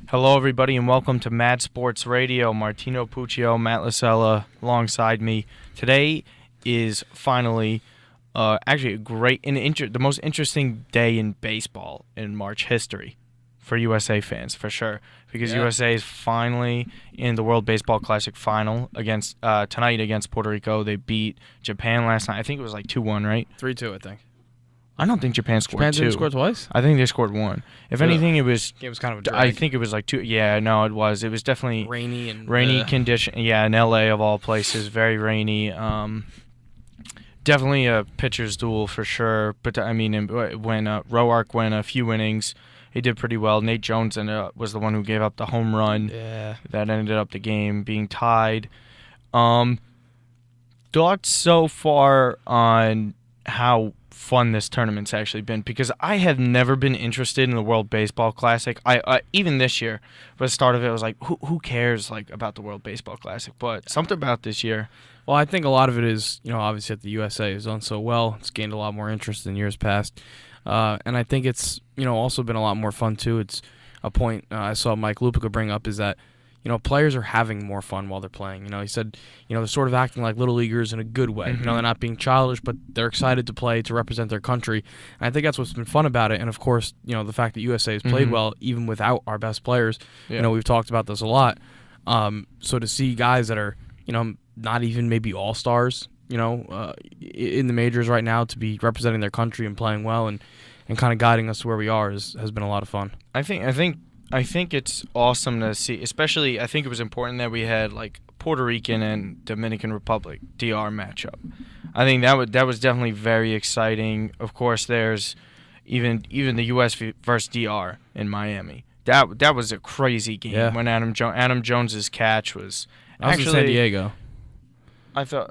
Hello, everybody, and welcome to Mad Sports Radio. Martino Puccio, Matt Lasella, alongside me. Today is finally, actually, the most interesting day in baseball in March history for USA fans, for sure. Because USA is finally in the World Baseball Classic final tonight against Puerto Rico. They beat Japan last night. I think it was like 2-1, right? 3-2, I think. I don't think Japan scored Japan two. didn't score twice? I think they scored one. If anything, it was... Game was kind of a drag. I think it was like two... Yeah, no, it was. It was definitely... Rainy condition. Yeah, in L.A. of all places. Very rainy. Definitely a pitcher's duel for sure. But, I mean, when Roark went a few innings, he did pretty well. Nate Jones was the one who gave up the home run. Yeah. That ended up the game being tied. Thoughts so far on how fun this tournament's actually been, because I have never been interested in the World Baseball Classic. I even this year, at the start of it, I was like, who cares about the World Baseball Classic? But something about this year. Well, I think a lot of it is, obviously that the USA has done so well. It's gained a lot more interest in years past. And I think it's, also been a lot more fun, too. It's a point I saw Mike Lupica bring up is that, players are having more fun while they're playing. He said, they're sort of acting like little leaguers in a good way. Mm-hmm. They're not being childish, but they're excited to play, to represent their country. And I think that's what's been fun about it. And, of course, the fact that USA has played well, even without our best players. Yeah. We've talked about this a lot. So to see guys that are, not even maybe all-stars, in the majors right now, to be representing their country and playing well and kind of guiding us to where we are has been a lot of fun. I think it's awesome to see, especially I think it was important that we had Puerto Rican and Dominican Republic DR matchup. I think that was definitely very exciting. Of course, there's even the US versus DR in Miami. That was a crazy game when Adam Jones's catch was actually in San Diego. I thought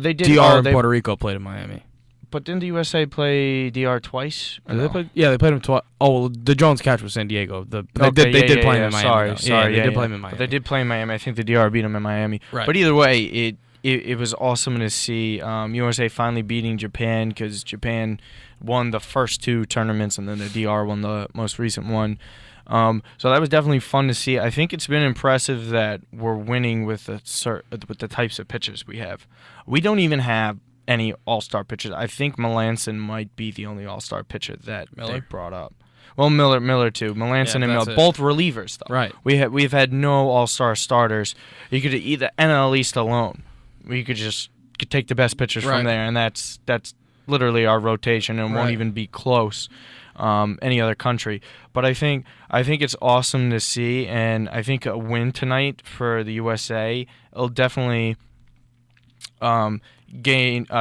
they did. DR and Puerto Rico played in Miami. But didn't the USA play DR twice? They played him twice. Oh, well, the Jones catch was San Diego. They did play him in Miami. Sorry, they did play him in Miami. But they did play in Miami. I think the DR beat him in Miami. Right. But either way, it was awesome to see USA finally beating Japan, because Japan won the first two tournaments and then the DR won the most recent one. So that was definitely fun to see. I think it's been impressive that we're winning with the types of pitchers we have. We don't even have any all-star pitchers. I think Melanson might be the only all-star pitcher that they brought up. Well, Miller too. Melanson and Miller, both relievers though. Right. We've had no all-star starters. You could either NL East alone. We could take the best pitchers from there, and that's literally our rotation, and won't even be close. Any other country. But I think it's awesome to see, and I think a win tonight for the USA will definitely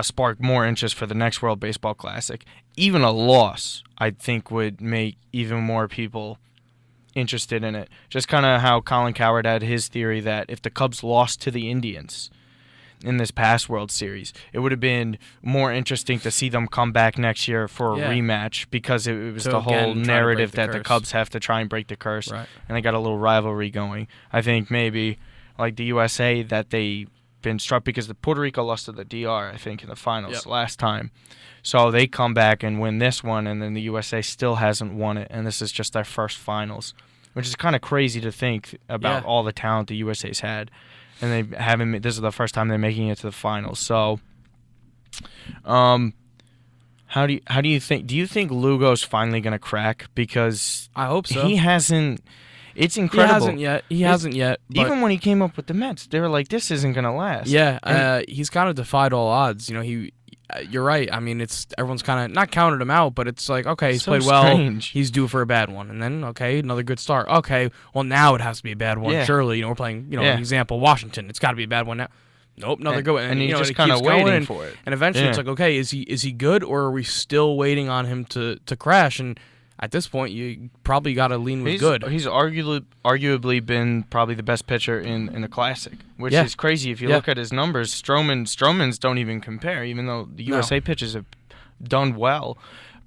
spark more interest for the next World Baseball Classic. Even a loss, I think, would make even more people interested in it. Just kind of how Colin Cowherd had his theory that if the Cubs lost to the Indians in this past World Series, it would have been more interesting to see them come back next year for a rematch, because it was the whole narrative that the Cubs have to try and break the curse, and they got a little rivalry going. I think maybe the USA, that they been struck because the Puerto Rico lost to the DR, I think, in the finals last time. So they come back and win this one, and then the USA still hasn't won it, and this is just their first finals, which is kind of crazy to think about all the talent the USA's had. And they haven't. This is the first time they're making it to the finals. So, how do you think? Do you think Lugo's finally gonna crack? Because I hope so. He hasn't. It's incredible. He hasn't yet. Even when he came up with the Mets, they were like, "This isn't gonna last." Yeah, he's kind of defied all odds. You're right. I mean, everyone's kind of not counted him out, but it's like, okay, he's played well. He's due for a bad one, and then another good start. Okay, well now it has to be a bad one. Yeah. Surely, we're playing. Example, Washington. It's got to be a bad one now. Nope, another good one. And he's just kind of waiting for it. And eventually, it's like, okay, is he good, or are we still waiting on him to crash? And at this point, you probably got to lean with good. He's arguably been probably the best pitcher in the Classic, which is crazy. If you look at his numbers, Stroman's don't even compare, even though the USA pitchers have done well.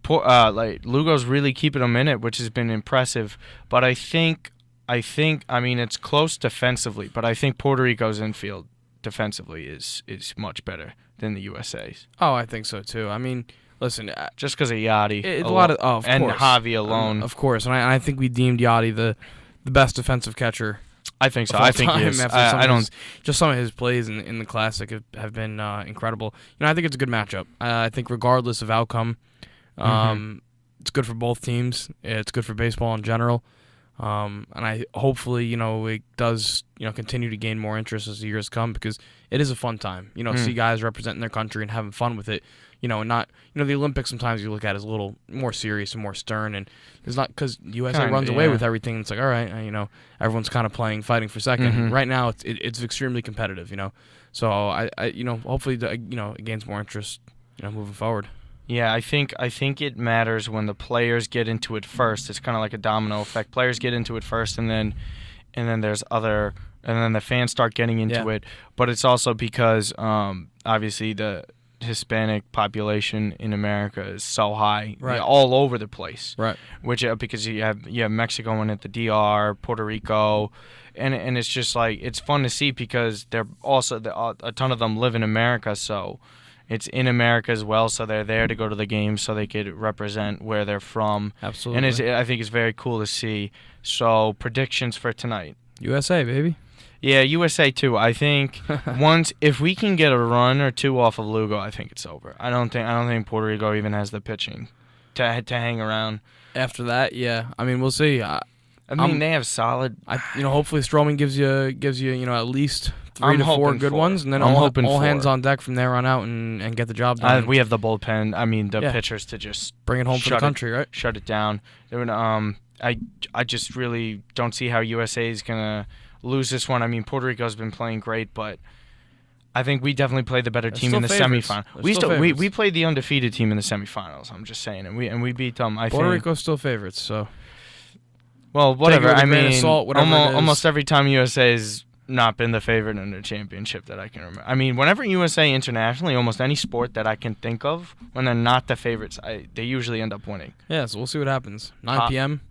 Lugo's really keeping him in it, which has been impressive. But I think, it's close defensively, but I think Puerto Rico's infield defensively is much better than the USA's. Oh, I think so, too. I mean, listen, just because of Yachty. it's a lot of and course. Javi alone. Of course, and I think we deemed Yachty the best defensive catcher. I think so. Of all I think he time is. after I don't. Just some of his plays in the Classic have been incredible. I think it's a good matchup. I think regardless of outcome, it's good for both teams. It's good for baseball in general. And I hopefully it does continue to gain more interest as the years come, because it is a fun time. See guys representing their country and having fun with it. And not the Olympics sometimes you look at as a little more serious and more stern, and it's not because USA runs away with everything. It's like, all right, everyone's kind of fighting for second. Right now it's extremely competitive. So I hopefully it gains more interest moving forward. Yeah, I think it matters when the players get into it first. It's kind of like a domino effect. Players get into it first, and then the fans start getting into it. But it's also because obviously the Hispanic population in America is so high, all over the place. Right. Which because you have Mexico in it, the DR, Puerto Rico, and it's just like it's fun to see because they're also a ton of them live in America, so. It's in America as well, so they're there to go to the games so they could represent where they're from. Absolutely. And I think it's very cool to see. So, predictions for tonight. USA, baby. Yeah, USA too. I think if we can get a run or two off of Lugo, I think it's over. I don't think Puerto Rico even has the pitching to hang around. After that, yeah. I mean, we'll see. They have solid. Hopefully Stroman gives you at least 3 to 4 good ones, and then all hands on deck from there on out and get the job done. We have the bullpen. The pitchers to just bring it home for the country, right? Shut it down. I just really don't see how USA is gonna lose this one. Puerto Rico's been playing great, but I think we definitely played the better team in the semifinal. We played the undefeated team in the semifinals. I'm just saying, and we beat them. Puerto Rico's still favorites, so. Well, whatever. Almost every time USA has not been the favorite in a championship that I can remember. Whenever USA internationally, almost any sport that I can think of, when they're not the favorites, they usually end up winning. Yeah, so we'll see what happens. 9 p.m.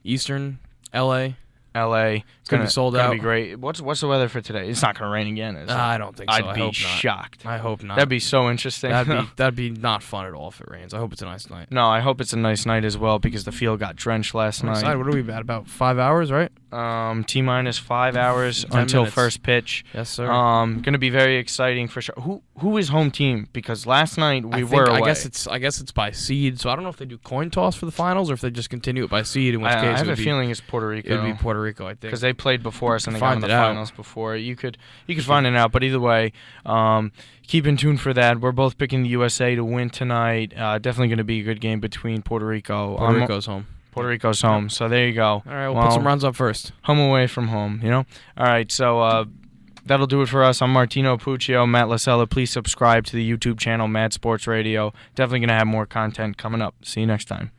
Eastern, L.A. It's gonna be sold out. Gonna be great. What's the weather for today? It's not gonna rain again, is it? I don't think so. I'd be shocked. I hope not. That'd be so interesting. That'd be not fun at all if it rains. I hope it's a nice night. No, I hope it's a nice night as well because the field got drenched last night. What are we at? About 5 hours, right? T-minus 5 hours until first pitch. Yes, sir. Gonna be very exciting for sure. Who is home team? Because last night we were away. I guess it's by seed. So I don't know if they do coin toss for the finals or if they just continue it by seed. In which case, I have a feeling it's Puerto Rico. It'd be Puerto Rico, I think, because they played before us and they got in the finals before. You could find it out, but either way, keep in tune for that. We're both picking the USA to win tonight. Definitely going to be a good game between Puerto Rico. Puerto Rico's home. Puerto Rico's home. So there you go. All right, we'll put some runs up first. Home away from home, All right, so that'll do it for us. I'm Martino Puccio, Matt Lasella. Please subscribe to the YouTube channel, Mad Sports Radio. Definitely going to have more content coming up. See you next time.